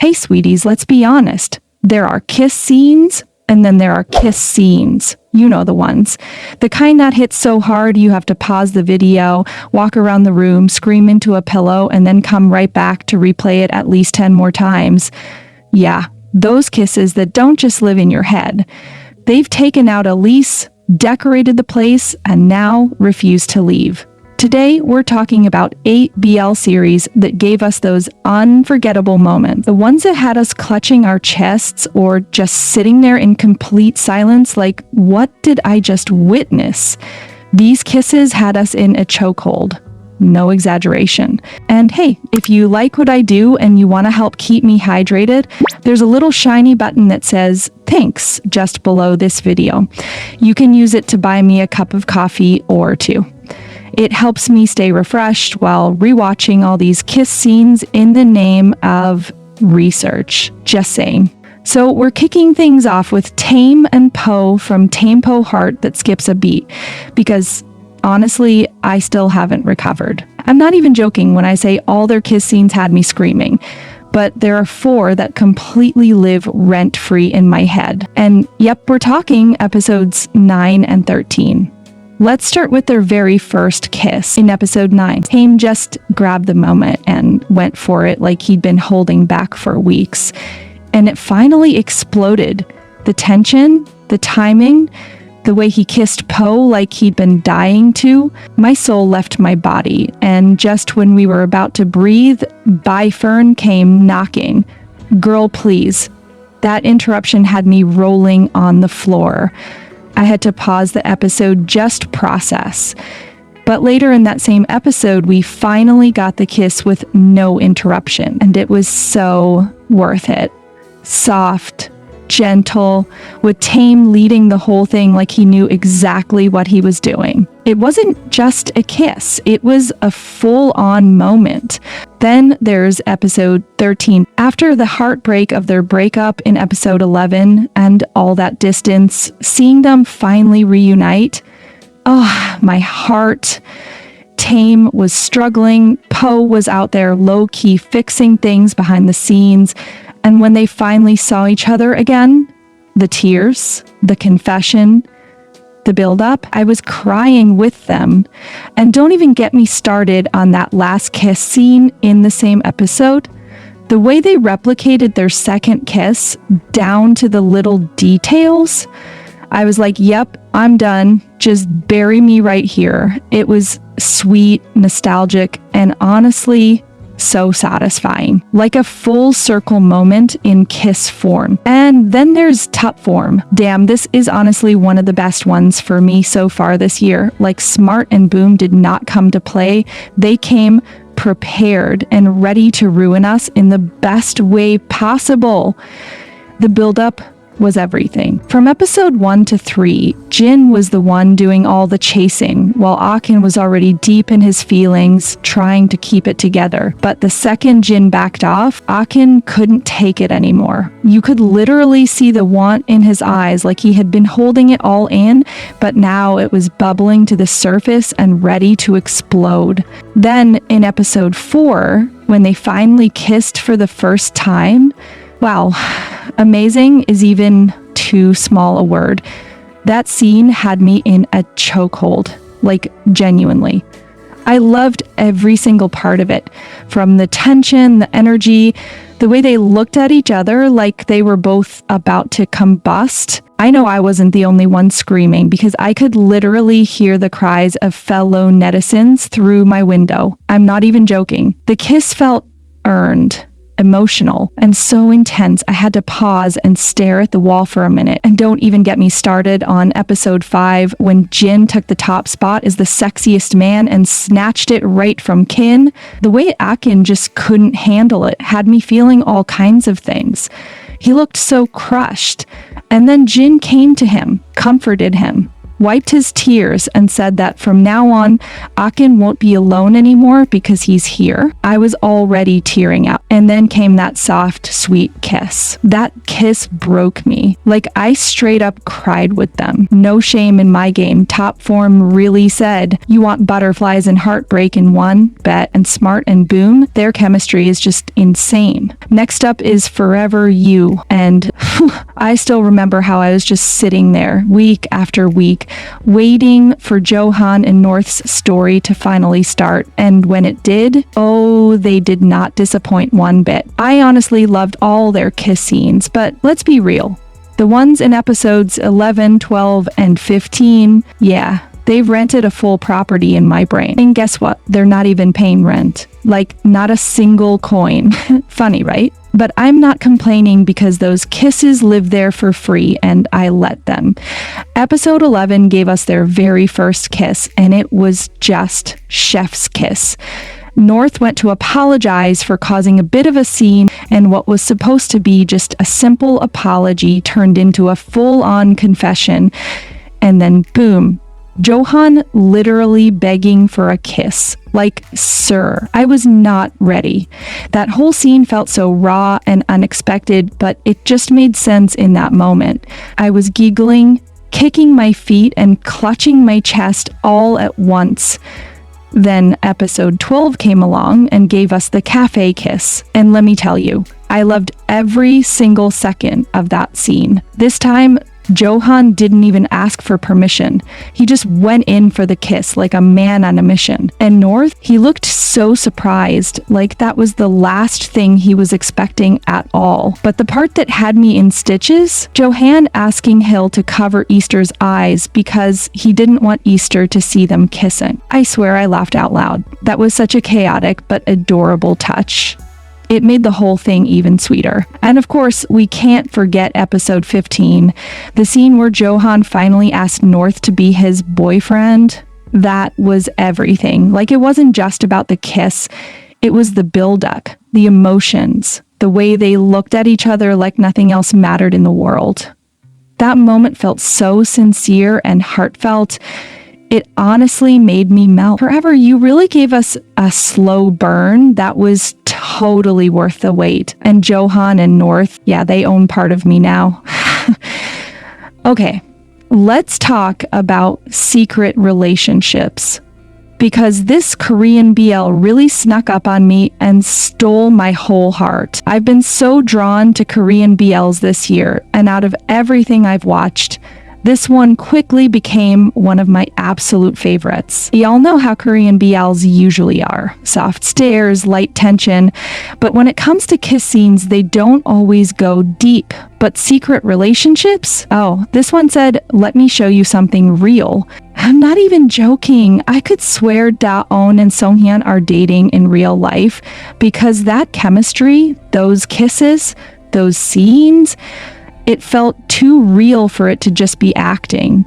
Hey sweeties, let's be honest. There are kiss scenes and then there are kiss scenes. You know the ones. The kind that hits so hard you have to pause the video, walk around the room, scream into a pillow, and then come right back to replay it at least 10 more times. Yeah, those kisses that don't just live in your head. They've taken out a lease, decorated the place, and now refuse to leave. Today, we're talking about 8 BL series that gave us those unforgettable moments. The ones that had us clutching our chests or just sitting there in complete silence like, what did I just witness? These kisses had us in a chokehold. No exaggeration. And hey, if you like what I do and you want to help keep me hydrated, there's a little shiny button that says thanks just below this video. You can use it to buy me a cup of coffee or two. It helps me stay refreshed while rewatching all these kiss scenes in the name of research. Just saying. So we're kicking things off with Thame and Po from Thame Po Heart That Skips a Beat, because honestly, I still haven't recovered. I'm not even joking when I say all their kiss scenes had me screaming, but there are 4 that completely live rent-free in my head. And yep, we're talking episodes 9 and 13. Let's start with their very first kiss in episode 9. Thame just grabbed the moment and went for it like he'd been holding back for weeks. And it finally exploded. The tension, the timing, the way he kissed Po like he'd been dying to. My soul left my body, and just when we were about to breathe, Bai Fern came knocking. Girl, please. That interruption had me rolling on the floor. I had to pause the episode just to process. But later in that same episode, we finally got the kiss with no interruption, and it was so worth it. Soft, gentle, with Thame leading the whole thing like he knew exactly what he was doing. It wasn't just a kiss, it was a full-on moment. Then there's episode 13. After the heartbreak of their breakup in episode 11 and all that distance, seeing them finally reunite, oh, my heart. Thame was struggling, Po was out there low-key fixing things behind the scenes, and when they finally saw each other again, the tears, the confession, the build-up, I was crying with them. And don't even get me started on that last kiss scene in the same episode. The way they replicated their second kiss down to the little details, I was like, yep, I'm done. Just bury me right here. It was sweet, nostalgic, and honestly, so satisfying. Like a full circle moment in kiss form. And then there's tup form. Damn, this is honestly one of the best ones for me so far this year. Like Smart and Boom did not come to play. They came prepared and ready to ruin us in the best way possible. The buildup was everything. From episode 1 to 3, Jin was the one doing all the chasing, while Akin was already deep in his feelings, trying to keep it together. But the second Jin backed off, Akin couldn't take it anymore. You could literally see the want in his eyes, like he had been holding it all in, but now it was bubbling to the surface and ready to explode. Then, in episode 4, when they finally kissed for the first time, wow, amazing is even too small a word. That scene had me in a chokehold, like genuinely. I loved every single part of it, from the tension, the energy, the way they looked at each other like they were both about to combust. I know I wasn't the only one screaming because I could literally hear the cries of fellow netizens through my window. I'm not even joking. The kiss felt earned, emotional, and so intense I had to pause and stare at the wall for a minute. And don't even get me started on episode 5 when Jin took the top spot as the sexiest man and snatched it right from Kin. The way Akin just couldn't handle it had me feeling all kinds of things. He looked so crushed. And then Jin came to him, comforted him. wiped his tears, and said that from now on, Akin won't be alone anymore because he's here. I was already tearing up. And then came that soft, sweet kiss. That kiss broke me. Like, I straight up cried with them. No shame in my game. Top Form really said, you want butterflies and heartbreak in one, bet, and smart, and boom. Their chemistry is just insane. Next up is Fourever You. And I still remember how I was just sitting there week after week, waiting for Johan and North's story to finally start. And when it did, oh, they did not disappoint one bit. I honestly loved all their kiss scenes, but let's be real. The ones in episodes 11, 12, and 15, yeah, they've rented a full property in my brain. And guess what? They're not even paying rent. Like, not a single coin. Funny, right? But I'm not complaining because those kisses live there for free and I let them. Episode 11 gave us their very first kiss, and it was just chef's kiss. North went to apologize for causing a bit of a scene, and what was supposed to be just a simple apology turned into a full-on confession. And then boom, Johan literally begging for a kiss. Like, sir, I was not ready. That whole scene felt so raw and unexpected, but it just made sense in that moment. I was giggling, kicking my feet, and clutching my chest all at once. Then episode 12 came along and gave us the cafe kiss. And let me tell you, I loved every single second of that scene. This time, Johan didn't even ask for permission. He just went in for the kiss like a man on a mission. And North, he looked so surprised, like that was the last thing he was expecting at all. But the part that had me in stitches, Johan asking Hill to cover Easter's eyes because he didn't want Easter to see them kissing. I swear I laughed out loud. That was such a chaotic but adorable touch. It made the whole thing even sweeter. And of course, we can't forget episode 15, the scene where Johan finally asked North to be his boyfriend. That was everything. Like, it wasn't just about the kiss, it was the buildup, the emotions, the way they looked at each other like nothing else mattered in the world. That moment felt so sincere and heartfelt. It honestly made me melt. Fourever You really gave us a slow burn that was totally worth the wait. And Johan and North, yeah, they own part of me now. Okay, let's talk about secret relationships. Because this Korean BL really snuck up on me and stole my whole heart. I've been so drawn to Korean BLs this year, and out of everything I've watched, this one quickly became one of my absolute favorites. Y'all know how Korean BLs usually are. Soft stares, light tension. But when it comes to kiss scenes, they don't always go deep. But secret relationships? Oh, this one said, let me show you something real. I'm not even joking. I could swear Da-on and Seong Hyeon are dating in real life because that chemistry, those kisses, those scenes, it felt too real for it to just be acting.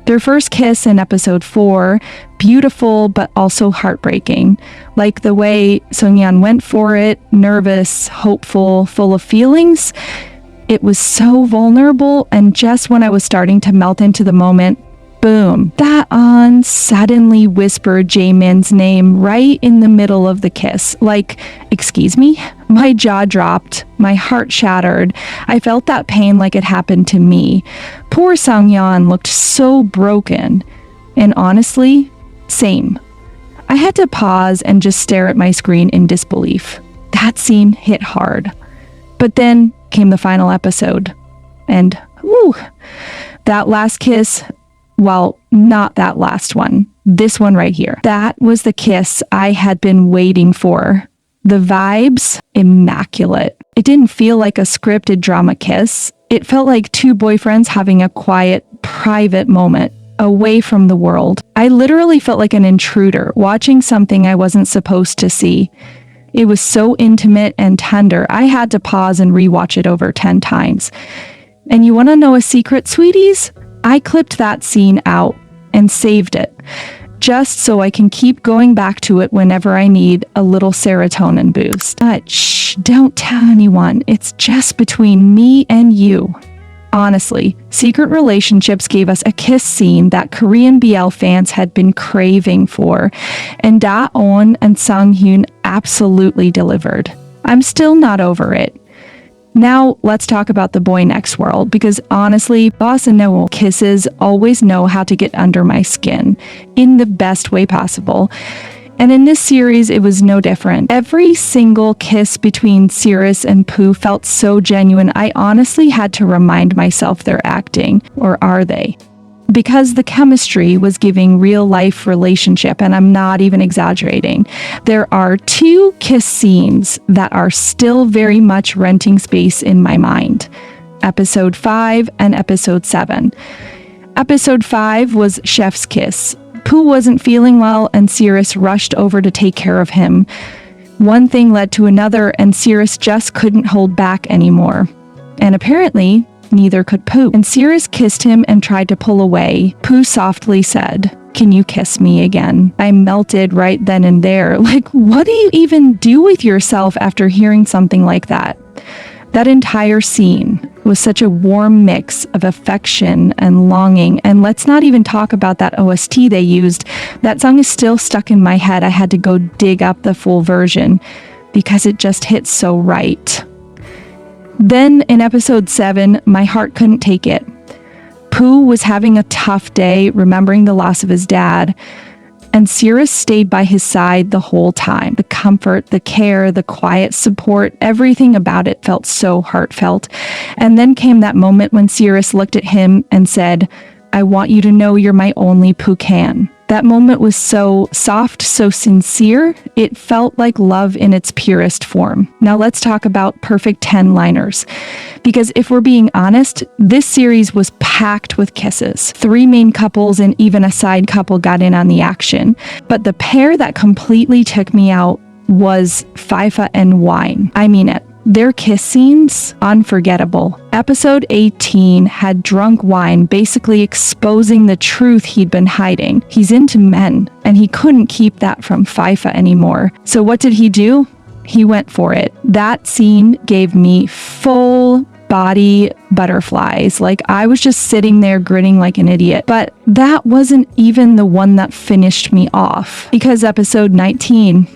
Their first kiss in episode 4, beautiful but also heartbreaking. Like the way Seong Hyeon went for it, nervous, hopeful, full of feelings. It was so vulnerable, and just when I was starting to melt into the moment, boom, Da-on suddenly whispered Jaemin's name right in the middle of the kiss. Like, excuse me? My jaw dropped, my heart shattered. I felt that pain like it happened to me. Poor Seong Hyeon looked so broken. And honestly, same. I had to pause and just stare at my screen in disbelief. That scene hit hard. But then came the final episode. And, whew, that last kiss, well, not that last one. This one right here. That was the kiss I had been waiting for. The vibes, immaculate. It didn't feel like a scripted drama kiss. It felt like two boyfriends having a quiet, private moment, away from the world. I literally felt like an intruder, watching something I wasn't supposed to see. It was so intimate and tender, I had to pause and rewatch it over 10 times. And you want to know a secret, sweeties? I clipped that scene out and saved it, just so I can keep going back to it whenever I need a little serotonin boost. But shh, don't tell anyone. It's just between me and you. Honestly, Secret Relationships gave us a kiss scene that Korean BL fans had been craving for, and On and Seong Hyeon absolutely delivered. I'm still not over it. Now, let's talk about the boy next world, because honestly, Boss and Noel kisses always know how to get under my skin in the best way possible. And in this series, it was no different. Every single kiss between Cirrus and Phu felt so genuine, I honestly had to remind myself they're acting, or are they? Because the chemistry was giving real-life relationship, and I'm not even exaggerating. There are 2 kiss scenes that are still very much renting space in my mind. Episode 5 and Episode 7. Episode 5 was Chef's Kiss. Phu wasn't feeling well, and Cirrus rushed over to take care of him. One thing led to another, and Cirrus just couldn't hold back anymore. And apparently, neither could Phu. And Cirrus kissed him and tried to pull away. Phu softly said, "Can you kiss me again?" I melted right then and there. Like, what do you even do with yourself after hearing something like that? That entire scene was such a warm mix of affection and longing. And let's not even talk about that OST they used. That song is still stuck in my head. I had to go dig up the full version because it just hit so right. Then in Episode 7, my heart couldn't take it. Phu was having a tough day, remembering the loss of his dad, and Cirrus stayed by his side the whole time. The comfort, the care, the quiet support, everything about it felt so heartfelt. And then came that moment when Cirrus looked at him and said, "I want you to know you're my only Phu can." That moment was so soft, so sincere, it felt like love in its purest form. Now let's talk about perfect 10-liners. Because if we're being honest, this series was packed with kisses. 3 main couples and even a side couple got in on the action. But the pair that completely took me out was Faifah and Wine. I mean it. Their kiss scenes, unforgettable. Episode 18 had drunk Wine basically exposing the truth he'd been hiding. He's into men, and he couldn't keep that from Faifah anymore. So what did he do? He went for it. That scene gave me full body butterflies. Like, I was just sitting there grinning like an idiot. But that wasn't even the one that finished me off. Because episode 19,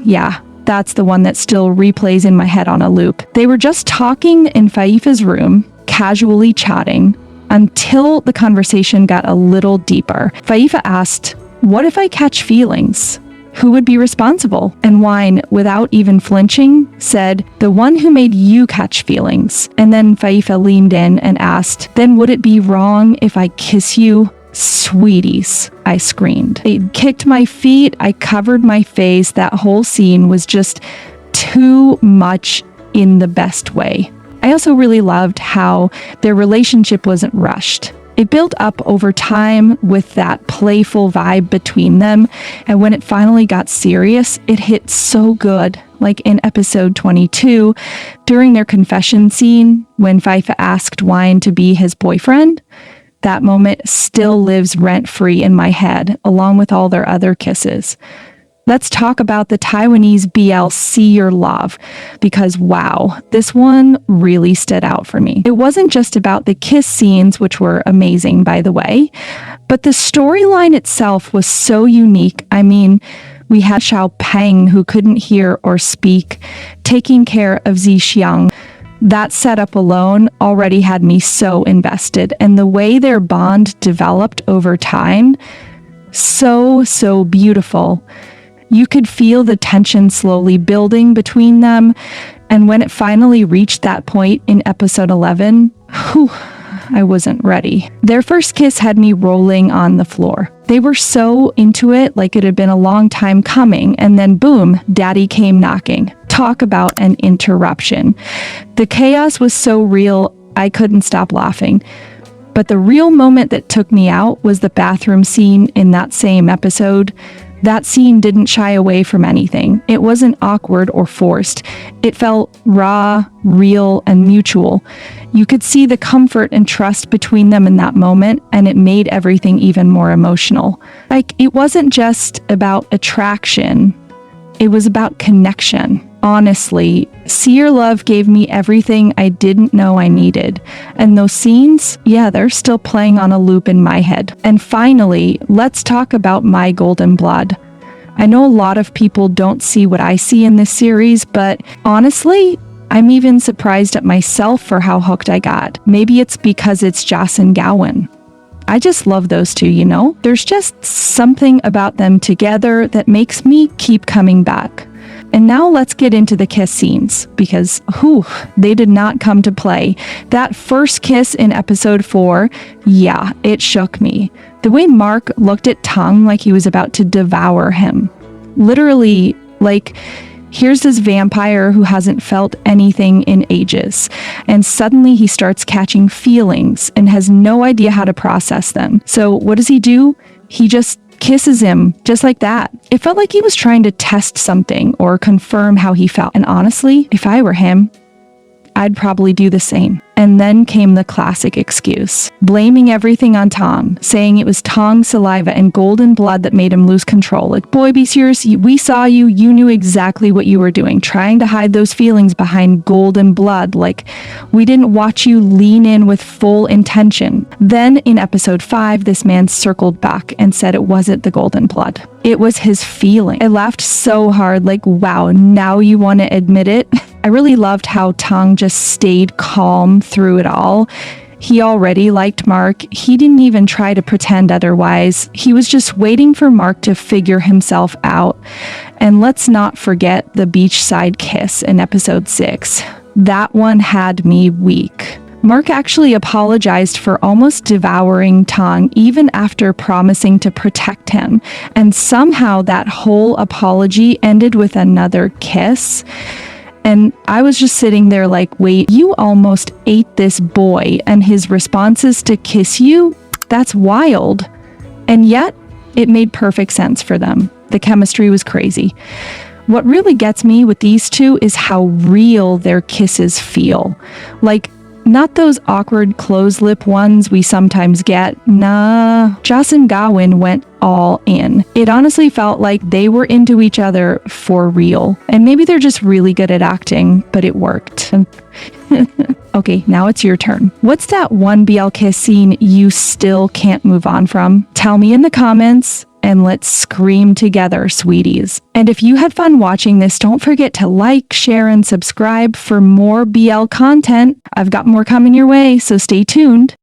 that's the one that still replays in my head on a loop. They were just talking in Faifah's room, casually chatting, until the conversation got a little deeper. Faifah asked, "What if I catch feelings? Who would be responsible?" And Wine, without even flinching, said, "The one who made you catch feelings." And then Faifah leaned in and asked, "Then would it be wrong if I kiss you?" "Sweeties," I screamed. I kicked my feet, I covered my face. That whole scene was just too much in the best way. I also really loved how their relationship wasn't rushed. It built up over time with that playful vibe between them, and when it finally got serious, it hit so good. Like in episode 22, during their confession scene, when Faifah asked Wine to be his boyfriend, that moment still lives rent-free in my head, along with all their other kisses. Let's talk about the Taiwanese BL See Your Love, because wow, this one really stood out for me. It wasn't just about the kiss scenes, which were amazing, by the way, but the storyline itself was so unique. I mean, we had Shao Peng, who couldn't hear or speak, taking care of Zi Xiang. That setup alone already had me so invested, and the way their bond developed over time, so beautiful. You could feel the tension slowly building between them, and when it finally reached that point in episode 11, I wasn't ready. Their first kiss had me rolling on the floor. They were so into it, like it had been a long time coming, and then boom, Daddy came knocking. Talk about an interruption. The chaos was so real, I couldn't stop laughing. But the real moment that took me out was the bathroom scene in that same episode. That scene didn't shy away from anything. It wasn't awkward or forced. It felt raw, real, and mutual. You could see the comfort and trust between them in that moment, and it made everything even more emotional. Like, it wasn't just about attraction. It was about connection. Honestly, See Your Love gave me everything I didn't know I needed. And those scenes, yeah, they're still playing on a loop in my head. And finally, let's talk about My Golden Blood. I know a lot of people don't see what I see in this series, but honestly, I'm even surprised at myself for how hooked I got. Maybe it's because it's Joss and Gawin. I just love those two, you know? There's just something about them together that makes me keep coming back. And now let's get into the kiss scenes, because, they did not come to play. That first kiss in episode 4, yeah, it shook me. The way Mark looked at Tong like he was about to devour him. Literally, like, here's this vampire who hasn't felt anything in ages, and suddenly he starts catching feelings and has no idea how to process them. So what does he do? He just kisses him just like that. It felt like he was trying to test something or confirm how he felt. And honestly, if I were him, I'd probably do the same. And then came the classic excuse, blaming everything on Tong, saying it was Tong's saliva and golden blood that made him lose control. Like, boy, be serious, we saw you, you knew exactly what you were doing, trying to hide those feelings behind golden blood. Like, we didn't watch you lean in with full intention. Then in episode 5, this man circled back and said it wasn't the golden blood. It was his feeling. I laughed so hard, like, wow, now you want to admit it? I really loved how Tong just stayed calm through it all. He already liked Mark. He didn't even try to pretend otherwise. He was just waiting for Mark to figure himself out. And let's not forget the beachside kiss in episode 6. That one had me weak. Mark actually apologized for almost devouring Tong even after promising to protect him. And somehow that whole apology ended with another kiss. And I was just sitting there like, wait, you almost ate this boy, and his responses to kiss you? That's wild. And yet, it made perfect sense for them. The chemistry was crazy. What really gets me with these two is how real their kisses feel. Like, not those awkward closed lip ones we sometimes get. Nah, Joss and Gawin went all in. It honestly felt like they were into each other for real. And maybe they're just really good at acting, but it worked. Okay, now it's your turn. What's that one BL kiss scene you still can't move on from? Tell me in the comments. And let's scream together, sweeties. And if you had fun watching this, don't forget to like, share, and subscribe for more BL content. I've got more coming your way, so stay tuned.